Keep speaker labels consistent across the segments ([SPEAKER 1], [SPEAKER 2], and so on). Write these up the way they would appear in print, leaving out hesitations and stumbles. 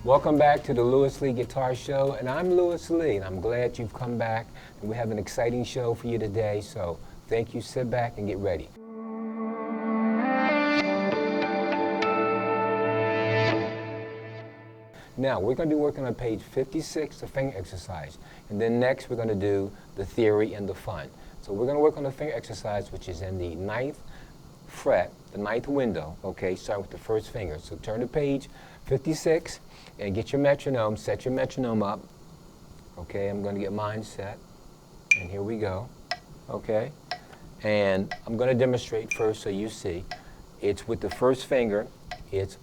[SPEAKER 1] Welcome back to the Lewis Lee Guitar Show, and I'm Lewis Lee, and I'm glad you've come back, and we have an exciting show for you today, so thank you. Sit back and get ready. Now, we're going to be working on page 56, the finger exercise, and then next we're going to do the theory and the fun. So we're going to work on the finger exercise, which is in the 9th fret, the 9th window, okay, starting with the first finger. So turn to page 56 and get your metronome, set your metronome up. Okay, I'm going to get mine set, and here we go, okay? And I'm going to demonstrate first so you see. It's with the first finger, it's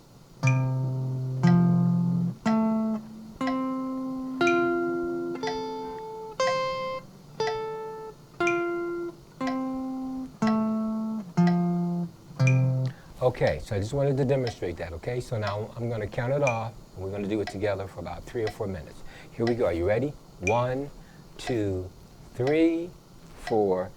[SPEAKER 1] okay, so I just wanted to demonstrate that, okay? So now I'm going to count it off, and we're going to do it together for about 3 or 4 minutes. Here we go. Are you ready? 1, 2, 3, 4.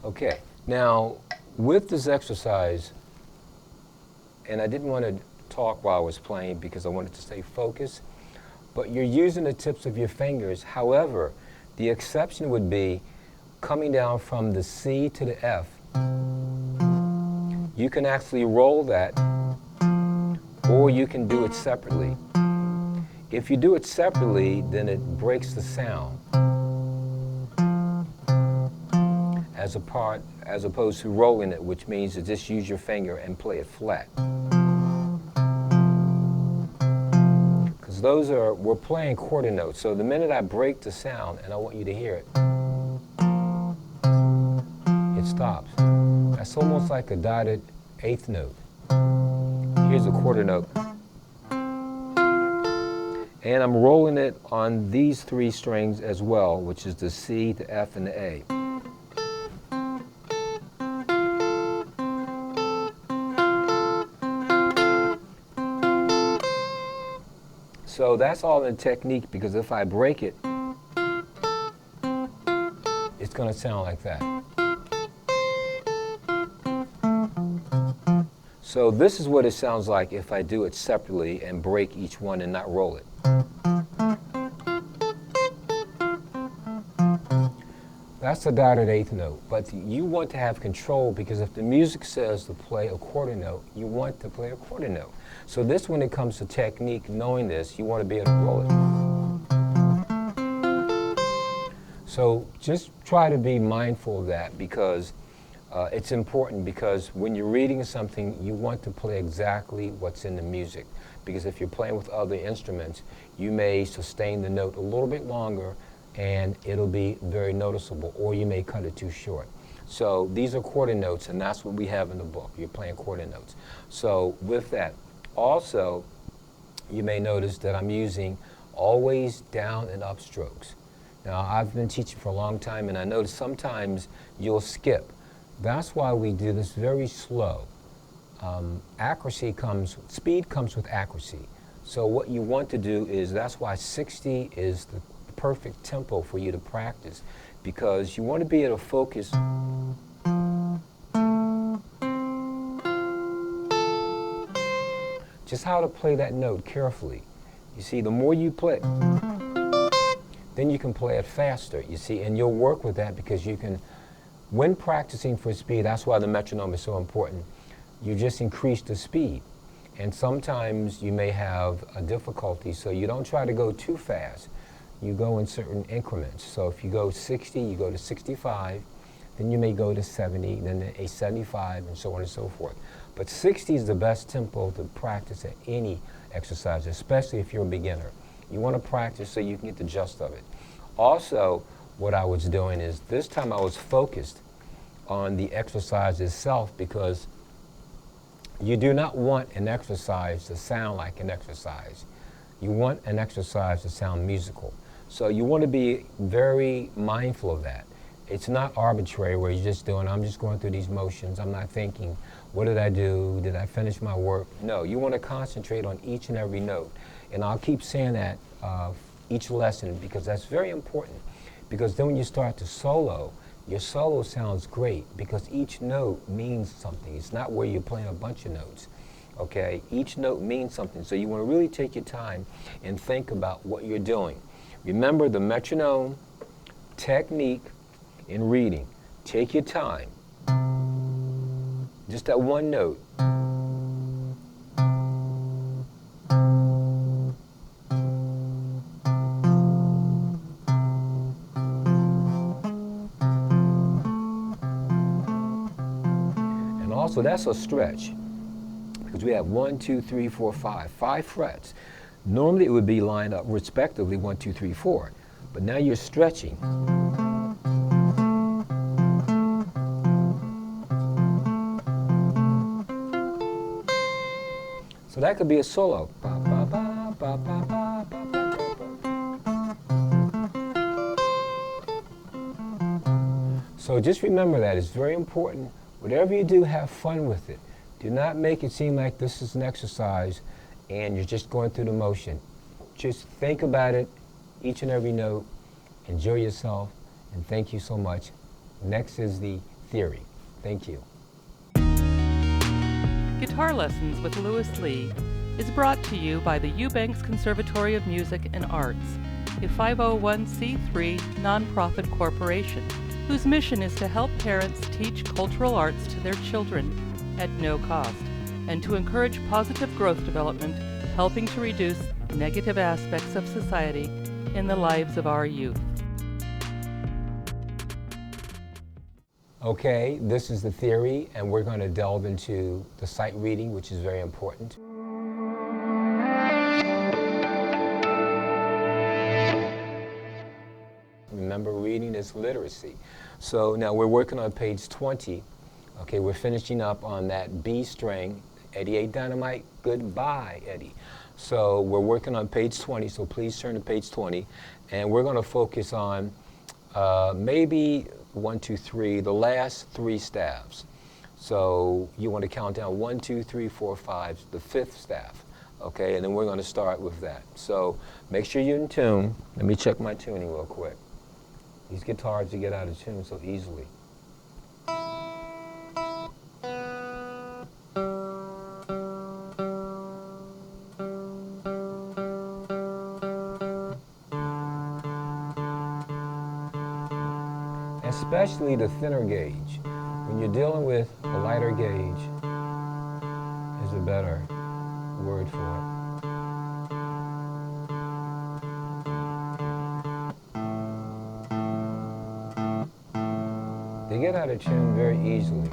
[SPEAKER 1] Okay, now with this exercise, and I didn't want to talk while I was playing because I wanted to stay focused, but you're using the tips of your fingers. However, the exception would be coming down from the C to the F. You can actually roll that, or you can do it separately. If you do it separately, then it breaks the sound. as opposed to rolling it, which means to just use your finger and play it flat. Because we're playing quarter notes. So the minute I break the sound and I want you to hear it, it stops. That's almost like a dotted eighth note. Here's a quarter note. And I'm rolling it on these three strings as well, which is the C, the F, and the A. So that's all in technique, because if I break it, it's going to sound like that. So this is what it sounds like if I do it separately and break each one and not roll it. That's a dotted eighth note, but you want to have control, because if the music says to play a quarter note, you want to play a quarter note. So this, when it comes to technique, knowing this, you want to be able to roll it. So just try to be mindful of that, because it's important, because when you're reading something, you want to play exactly what's in the music. Because if you're playing with other instruments, you may sustain the note a little bit longer and it'll be very noticeable, or you may cut it too short. So these are quarter notes, and that's what we have in the book. You're playing quarter notes. So with that, also, you may notice that I'm using always down and up strokes. Now, I've been teaching for a long time, and I notice sometimes you'll skip. That's why we do this very slow. Speed comes with accuracy. So what you want to do is, that's why 60 is the perfect tempo for you to practice, because you want to be able to focus just how to play that note carefully. You see, the more you play, then you can play it faster, you see, and you'll work with that, because you can, when practicing for speed, that's why the metronome is so important, you just increase the speed. And sometimes you may have a difficulty, so you don't try to go too fast. You go in certain increments. So if you go 60, you go to 65, then you may go to 70, then a 75, and so on and so forth. But 60 is the best tempo to practice at any exercise, especially if you're a beginner. You want to practice so you can get the gist of it. Also, what I was doing is, this time I was focused on the exercise itself, because you do not want an exercise to sound like an exercise. You want an exercise to sound musical. So you want to be very mindful of that. It's not arbitrary where you're just doing, I'm just going through these motions, I'm not thinking, what did I do? Did I finish my work? No, you want to concentrate on each and every note. And I'll keep saying that each lesson, because that's very important. Because then when you start to solo, your solo sounds great, because each note means something. It's not where you're playing a bunch of notes. Okay, each note means something. So you want to really take your time and think about what you're doing. Remember the metronome, technique, in reading. Take your time. Just that one note. And also, that's a stretch, because we have 1, 2, 3, 4, 5 frets. Normally it would be lined up respectively 1, 2, 3, 4, but now you're stretching. So that could be a solo. So just remember that. It's very important. Whatever you do, have fun with it. Do not make it seem like this is an exercise and you're just going through the motion. Just think about it, each and every note, enjoy yourself, and thank you so much. Next is the theory. Thank you.
[SPEAKER 2] Guitar Lessons with Lewis Lee is brought to you by the Eubanks Conservatory of Music and Arts, a 501c3 nonprofit corporation whose mission is to help parents teach cultural arts to their children at no cost, and to encourage positive growth development, helping to reduce negative aspects of society in the lives of our youth.
[SPEAKER 1] Okay, this is the theory, and we're going to delve into the sight reading, which is very important. Remember, reading is literacy. So now we're working on page 20. Okay, we're finishing up on that B string. Eddie ate dynamite, goodbye, Eddie. So we're working on page 20, so please turn to page 20. And we're going to focus on maybe 1, 2, 3, the last 3 staves. So you want to count down 1, 2, 3, 4, 5, the 5th staff. Okay, and then we're going to start with that. So make sure you're in tune. Let me check my tuning real quick. These guitars you get out of tune so easily. Especially the thinner gauge. When you're dealing with a lighter gauge, is a better word for it. They get out of tune very easily.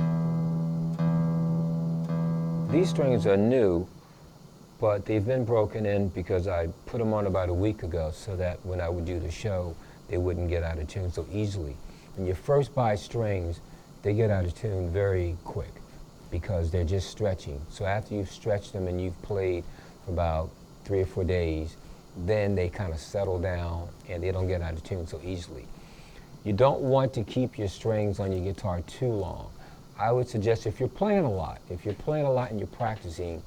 [SPEAKER 1] These strings are new, but they've been broken in because I put them on about a week ago so that when I would do the show, they wouldn't get out of tune so easily. When you first buy strings, they get out of tune very quick because they're just stretching. So after you've stretched them and you've played for about 3 or 4 days, then they kind of settle down and they don't get out of tune so easily. You don't want to keep your strings on your guitar too long. I would suggest if you're playing a lot and you're practicing,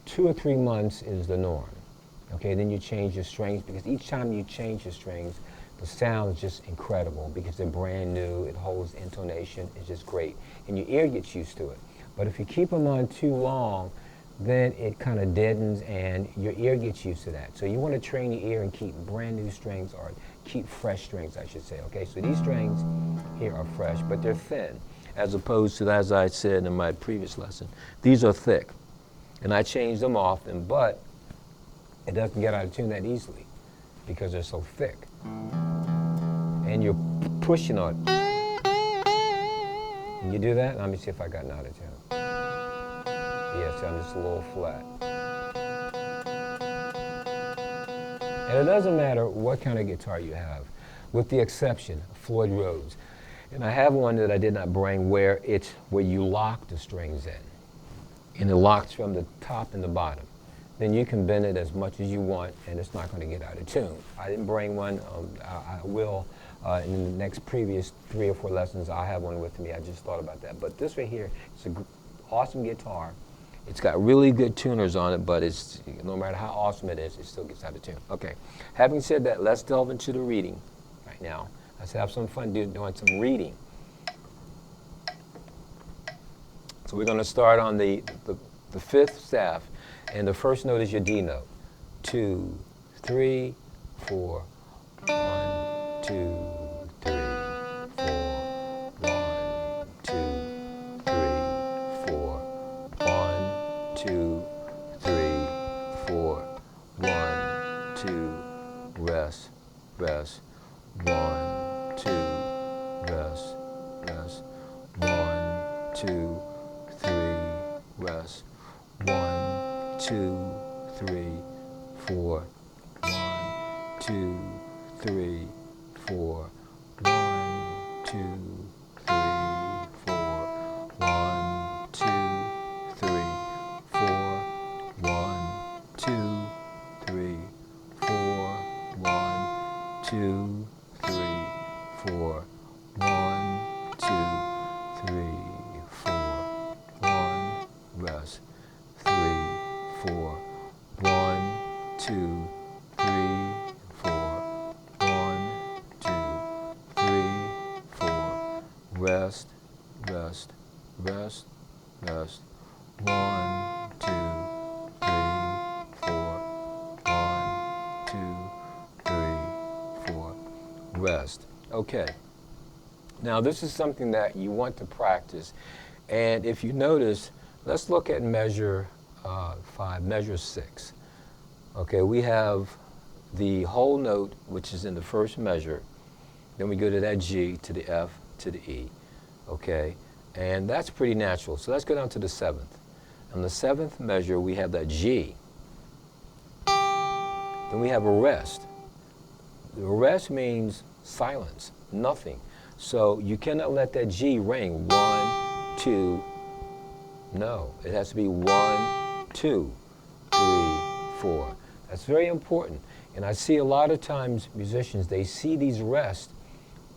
[SPEAKER 1] 2 or 3 months is the norm. Okay, then you change your strings because each time you change your strings, the sound is just incredible because they're brand new, it holds intonation, it's just great. And your ear gets used to it. But if you keep them on too long, then it kind of deadens and your ear gets used to that. So you want to train your ear and keep brand new strings, or keep fresh strings, I should say. Okay, so these strings here are fresh, but they're thin, as opposed to, as I said in my previous lesson, these are thick. And I change them often, but it doesn't get out of tune that easily because they're so thick. And you're pushing on it. And you do that, let me see if I got an out of tune. Yes, I'm just a little flat. And it doesn't matter what kind of guitar you have, with the exception of Floyd Rhodes. And I have one that I did not bring where you lock the strings in. And it locks from the top and the bottom. Then you can bend it as much as you want and it's not going to get out of tune. I didn't bring one. I will in the next previous 3 or 4 lessons. I'll have one with me. I just thought about that. But this right here, it's an awesome guitar. It's got really good tuners on it, but it's, no matter how awesome it is, it still gets out of tune. Okay, having said that, let's delve into the reading right now. Let's have some fun doing some reading. So we're going to start on the 5th staff, and the first note is your D note. 2, 3, 4. 1, 2, 3, 4. 1, 2, 3, 4. 1, 2, 3, 4. 1, 2. Rest, rest. 1, 2. Rest, rest. 1, 2, 3. Rest. 1, 2, 3, 4. 1, 2, 3, 4. 1, 2, 3, 4. 1, 2, 3, 4. 1, 2, 3, 4. 1, 2, 3, 4. 1, 2, 3, 4. 1, rest. 3, 4. 1, 2, 3, 4. 1, 2, 3, 4. Rest, rest, rest, rest. 1, 2, 3, 4. 1, 2, 3, 4. Rest. Okay. Now this is something that you want to practice, and if you notice, let's look at measure 5, measure 6. Okay, we have the whole note, which is in the first measure. Then we go to that G, to the F, to the E. okay? And that's pretty natural. So let's go down to the seventh. On the seventh measure, we have that G. Then we have a rest. The rest means silence, nothing. So you cannot let that G ring. 1, 2, no. It has to be 1, 2, 3, 4. That's very important. And I see a lot of times musicians, they see these rests,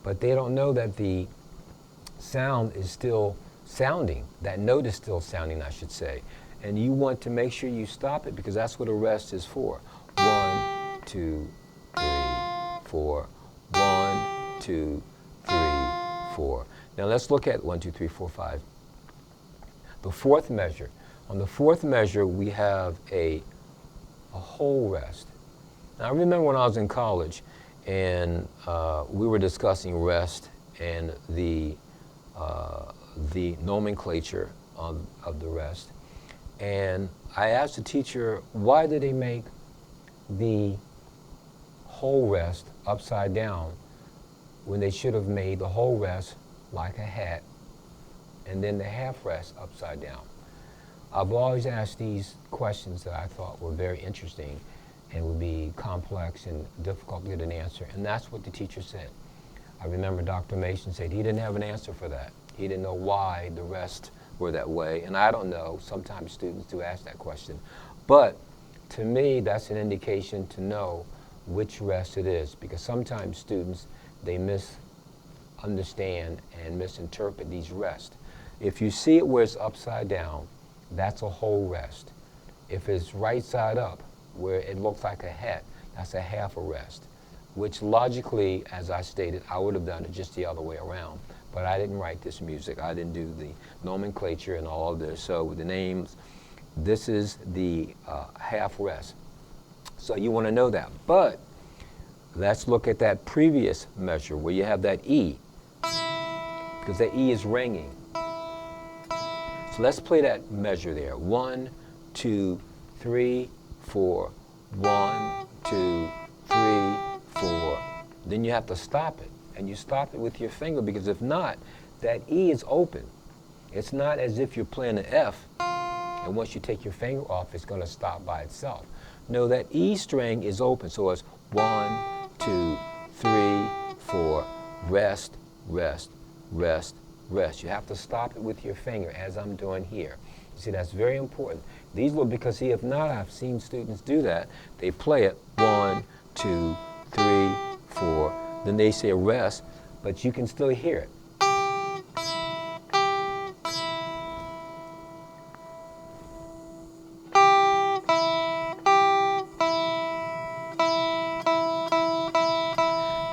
[SPEAKER 1] but they don't know that the sound is still sounding. That note is still sounding, I should say. And you want to make sure you stop it because that's what a rest is for. 1, 2, 3, 4. 1, 2, 3, 4. Now let's look at 1, 2, 3, 4, 5. The fourth measure. On the fourth measure, we have a whole rest. Now I remember when I was in college and we were discussing rest and the nomenclature of the rest. And I asked the teacher, why did they make the whole rest upside down when they should have made the whole rest like a hat and then the half rest upside down? I've always asked these questions that I thought were very interesting and would be complex and difficult to get an answer, and that's what the teacher said. I remember Dr. Mason said he didn't have an answer for that. He didn't know why the rest were that way, and I don't know. Sometimes students do ask that question. But to me, that's an indication to know which rest it is, because sometimes students, they misunderstand and misinterpret these rests. If you see it where it's upside down, that's a whole rest. If it's right side up, where it looks like a hat, that's a half a rest, which logically, as I stated, I would have done it just the other way around. But I didn't write this music. I didn't do the nomenclature and all of this. So with the names, this is the half rest. So you want to know that. But let's look at that previous measure where you have that E, because that E is ringing. So let's play that measure there. 1, 2, 3, 4. 1, 2, 3, 4. Then you have to stop it. And you stop it with your finger, because if not, that E is open. It's not as if you're playing an F, and once you take your finger off, it's going to stop by itself. No, that E string is open, so it's 1, 2, 3, 4, rest, rest, rest, rest. You have to stop it with your finger, as I'm doing here. You see, that's very important. These will, because see, if not, I've seen students do that. They play it 1, 2, 3, 4. Then they say rest, but you can still hear it.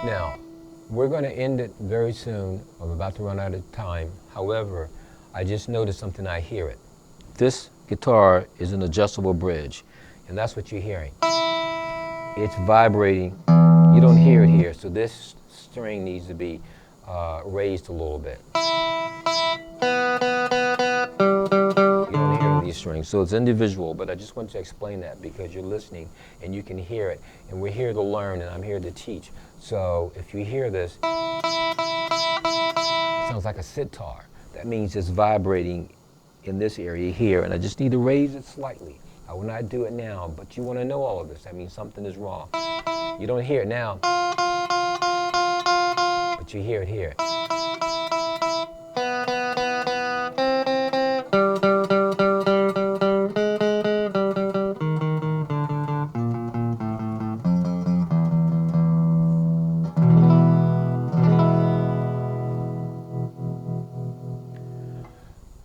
[SPEAKER 1] Now, we're going to end it very soon. I'm about to run out of time. However, I just noticed something. I hear it. This guitar is an adjustable bridge, and that's what you're hearing. It's vibrating. You don't hear it here, so this string needs to be raised a little bit. You don't hear these strings, so it's individual, but I just want to explain that because you're listening and you can hear it, and we're here to learn and I'm here to teach. So if you hear this, it sounds like a sitar. That means it's vibrating in this area here, and I just need to raise it slightly. I will not do it now, but you want to know all of this. That means something is wrong. You don't hear it now, but you hear it here.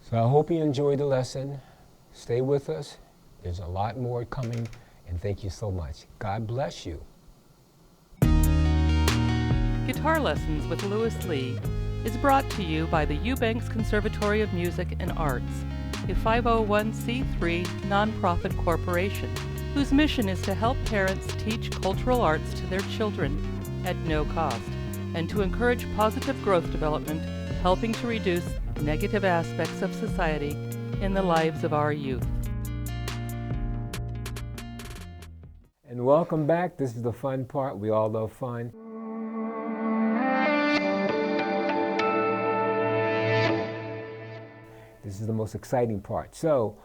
[SPEAKER 1] So I hope you enjoyed the lesson. Stay with us. There's a lot more coming, and thank you so much. God bless you.
[SPEAKER 2] Guitar Lessons with Lewis Lee is brought to you by the Eubanks Conservatory of Music and Arts, a 501c3 nonprofit corporation whose mission is to help parents teach cultural arts to their children at no cost and to encourage positive growth development, helping to reduce negative aspects of society in the lives of our youth.
[SPEAKER 1] And welcome back. This is the fun part. We all love fun. This is the most exciting part. So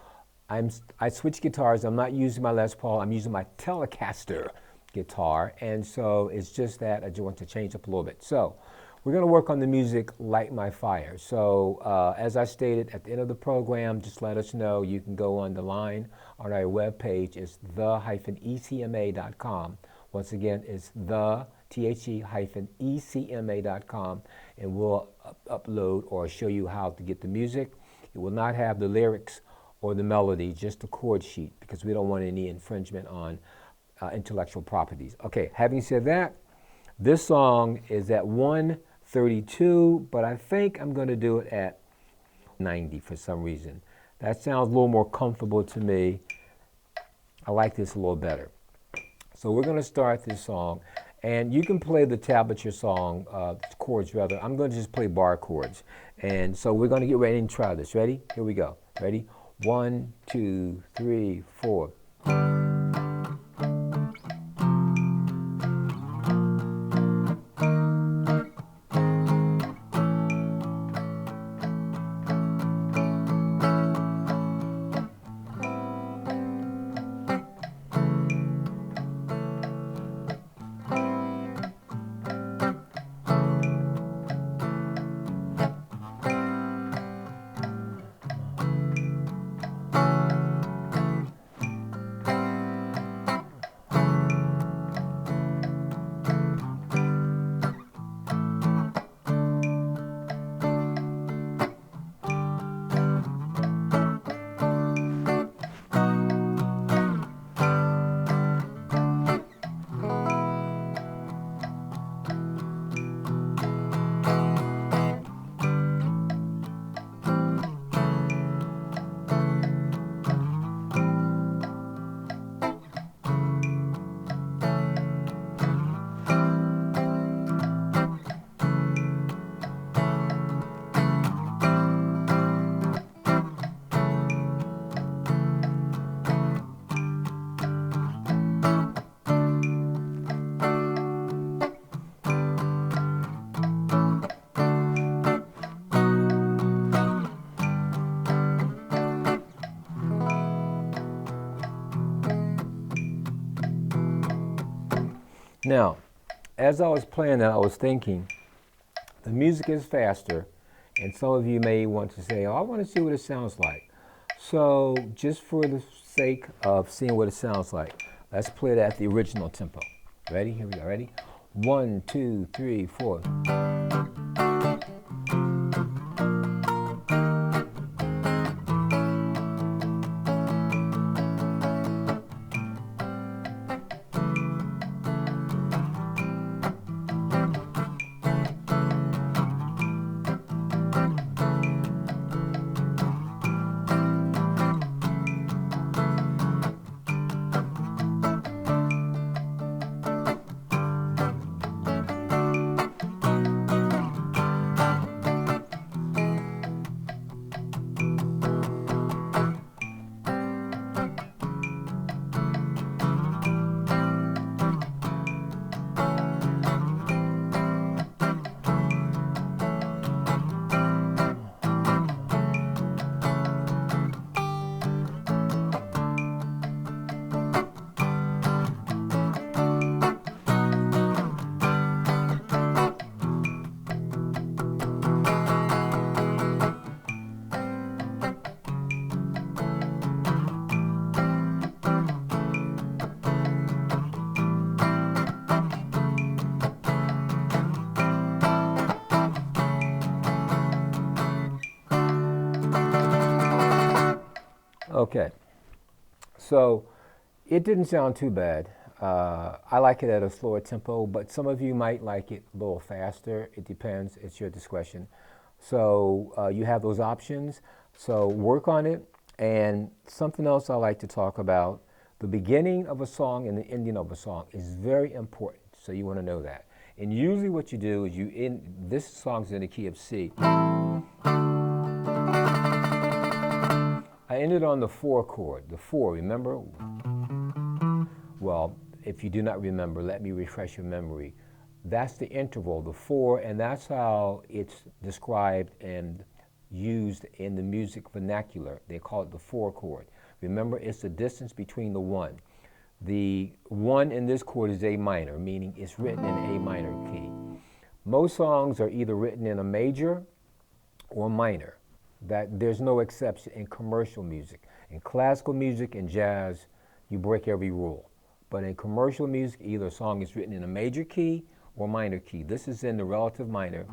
[SPEAKER 1] I switched guitars. I'm not using my Les Paul. I'm using my Telecaster guitar. And so it's just that I just want to change up a little bit. So we're going to work on the music Light My Fire. So as I stated at the end of the program, just let us know. You can go on the line on our webpage. It's the-ecma.com. Once again, it's the-ecma.com, and we'll upload or show you how to get the music. It will not have the lyrics or the melody, just the chord sheet, because we don't want any infringement on intellectual properties. Okay, having said that, this song is at 132, but I think I'm going to do it at 90 for some reason. That sounds a little more comfortable to me. I like this a little better. So we're going to start this song, and you can play the tablature song, chords rather. I'm going to just play bar chords. And so we're going to get ready and try this. Ready? Here we go. Ready? 1, 2, 3, 4. Now, as I was playing that, I was thinking, the music is faster, and some of you may want to say, oh, I want to see what it sounds like. So, just for the sake of seeing what it sounds like, let's play it at the original tempo. Ready? Here we go. Ready? 1, 2, 3, 4. Okay, so it didn't sound too bad. I like it at a slower tempo, but some of you might like it a little faster. It depends. It's your discretion. So you have those options. So work on it. And something else I like to talk about, the beginning of a song and the ending of a song is very important. So you want to know that. And usually what you do is this song's in the key of C. I ended on the 4 chord, the 4, remember? Well, if you do not remember, let me refresh your memory. That's the interval, the 4, and that's how it's described in used in the music vernacular. They call it the 4 chord. Remember, it's the distance between the 1. The 1 in this chord is A minor, meaning it's written in A minor key. Most songs are either written in a major or minor. There's no exception in commercial music. In classical music and jazz, you break every rule. But in commercial music, either a song is written in a major key or minor key. This is in the relative minor,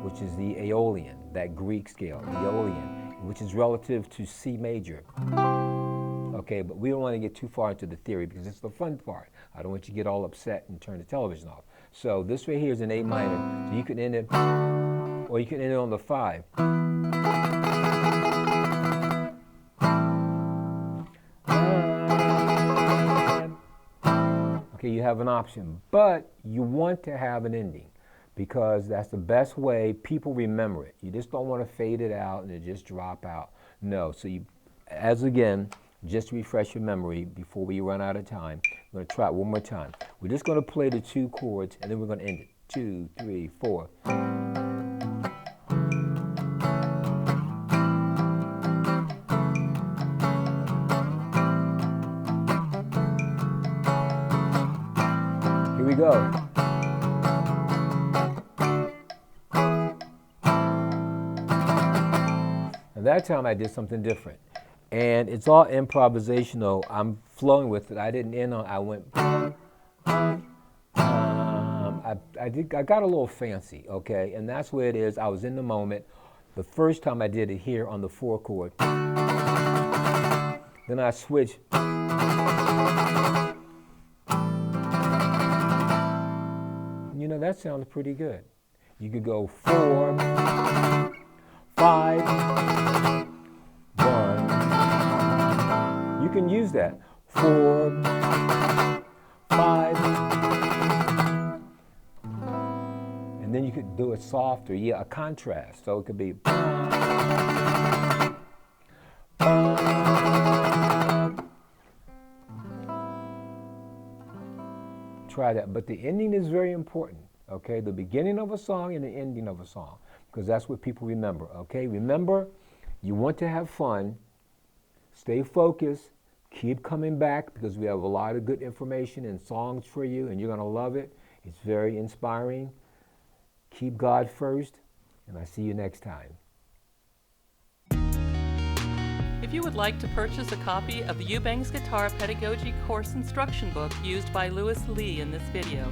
[SPEAKER 1] which is the Aeolian, that Greek scale, the Aeolian, which is relative to C major. Okay, but we don't want to get too far into the theory because it's the fun part. I don't want you to get all upset and turn the television off. So this right here is an A minor. So you can end it, or you can end it on the 5. Okay, you have an option, but you want to have an ending because that's the best way people remember it. You just don't want to fade it out and it just drop out. No, so again, just to refresh your memory before we run out of time, we're going to try it one more time. We're just going to play the 2 chords and then we're going to end it. 2, 3, 4. Here we go. And that time I did something different. And it's all improvisational. I'm flowing with it. I didn't end on, I went, I got a little fancy, okay? And that's where it is. I was in the moment. The first time I did it here on the 4 chord. Then I switched. You know, that sounds pretty good. You could go 4, 5, 1. You can use that. 4, 5. And then you could do it softer. Yeah, a contrast. So it could be. Try that. But the ending is very important. Okay, the beginning of a song and the ending of a song, because that's what people remember. Okay, remember, you want to have fun, stay focused, keep coming back because we have a lot of good information and songs for you and you're going to love it. It's very inspiring. Keep God first, and I see you next time.
[SPEAKER 2] If you would like to purchase a copy of the Eubanks Guitar Pedagogy Course Instruction Book used by Louis Lee in this video,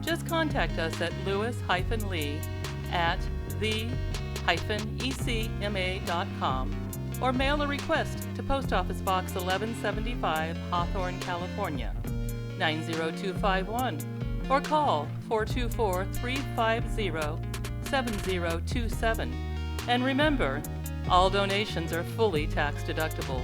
[SPEAKER 2] just contact us at louis-lee@the-ecma.com or mail a request to Post Office Box 1175, Hawthorne, California, 90251, or call 424-350-7027. And remember, all donations are fully tax deductible.